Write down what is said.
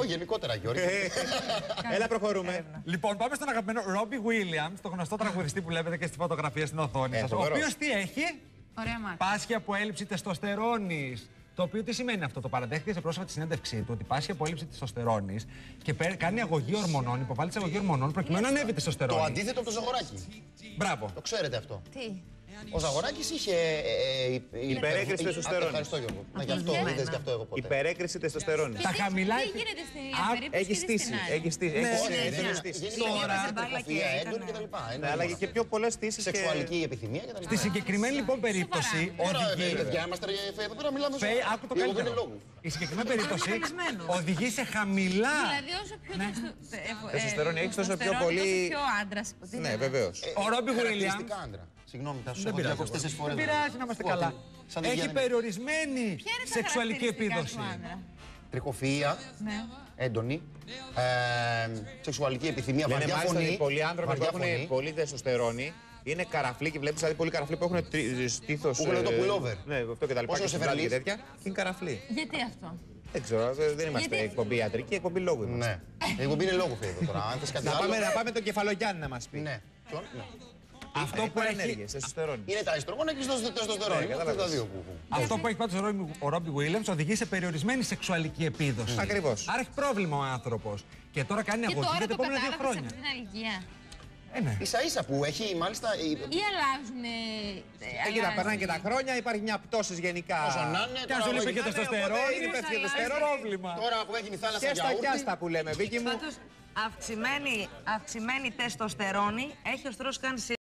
Όχι, γενικότερα, Γιώργη. Έλα, προχωρούμε. Λοιπόν, πάμε στον αγαπημένο Ρόμπι Βίλιαμς, τον γνωστό τραγουδιστή που βλέπετε και στη φωτογραφία στην οθόνη σας. Ο οποίος τι έχει? Ωραία μάτια. Πάσχει από έλλειψη τεστοστερόνης. Το οποίο τι σημαίνει αυτό? Το παραδέχτηκε σε πρόσφατη συνέντευξή του ότι πάσχει από έλλειψη τεστοστερόνης και κάνει αγωγή ορμονών, υποβάλλει αγωγή ορμονών προκειμένου να ανέβει η τεστοστερόνη. Το αντίθετο από το Ζαγοράκι. Μπράβο. Το ξέρετε αυτό. Τι. Ο Ζαγοράκης είχε. Υπερέκριση τεστοστερόνης. Ευχαριστώ, Γιώργο. Γι' αυτό είδες γι' αυτό εγώ ποτέ. Υπερέκριση τεστοστερόνης. Τα χαμηλά. Τι γίνεται στην περίπτωση? Έχει στήσει. Έχει στήσει. Τώρα. Έντονη κτλ. Αλλά και πιο πολλές στήσεις. Σεξουαλική επιθυμία κτλ. Στη συγκεκριμένη λοιπόν περίπτωση οδηγεί. Παιδιά, είμαστε εδώ πέρα, μιλάμε Άκου το καλύτερο. Η συγκεκριμένη περίπτωση οδηγεί σε χαμηλά. Δηλαδή, όσο πιο τεστοστερόνη έχεις, τόσο πιο πολύ. πιο άντρας. Ναι, βεβαίως. Ο Ρόμπι Βίλιαμς. Συγγνώμη, θα σου έχω διακόψει 4 φορές. Δεν πειράζει, να είμαστε καλά. Έχει περιορισμένη σεξουαλική επίδοση. Τριχοφυΐα, έντονη, σεξουαλική επιθυμία, Λένε βαριά μάλιστα ότι φωνή. πολλοί άνθρωποι που έχουν πολύ τεστοστερόνη είναι καραφλοί και βλέπεις δηλαδή πολλοί καραφλοί που έχουν στήθος. Που έχουν το pullover. Ναι, αυτό και τα λοιπά. Όσο σε φεραλείς. Και τέτοια. Και είναι καραφλοί. Γιατί αυτό? Δεν ξέρω, δεν είμαστε εκπομπή ιατρική, εκπομπή λόγου είμαστε. Ναι. Η εκπομπή είναι λόγου, φίλε τώρα. Αν θες κάτι άλλο. Να πάμε τον Κεφαλογιάννη να μας πει. Ναι. Αυτό που έχει. Τεστοστερόνη. Είναι τα ιστρογόνα και στο τεστοστερόνη. Αυτό που έχει πάντως ο Ρόμπι Βίλιαμς οδηγεί σε περιορισμένη σεξουαλική επίδοση. Ακριβώς. Άρα έχει πρόβλημα ο άνθρωπος. Και τώρα κάνει αγωγή για τα επόμενα 2 χρόνια. Σε αυτήν την ηλικία. Ναι. Ίσα-ίσα που έχει μάλιστα. Ή αλλάζουν. Κοίτα, περνάνε και τα χρόνια, υπάρχει μια πτώση γενικά. Όσο να είναι. Και αν σου λείπει και τεστοστερόνη, είναι πέφτει και έχει πρόβλημα. Τώρα που έχει η θάλασσα Και στα γιαούρτι. πιάστα που λέμε, Βίκυ μου. Αυξημένη τεστοστερόνη έχει ο στρός κάνει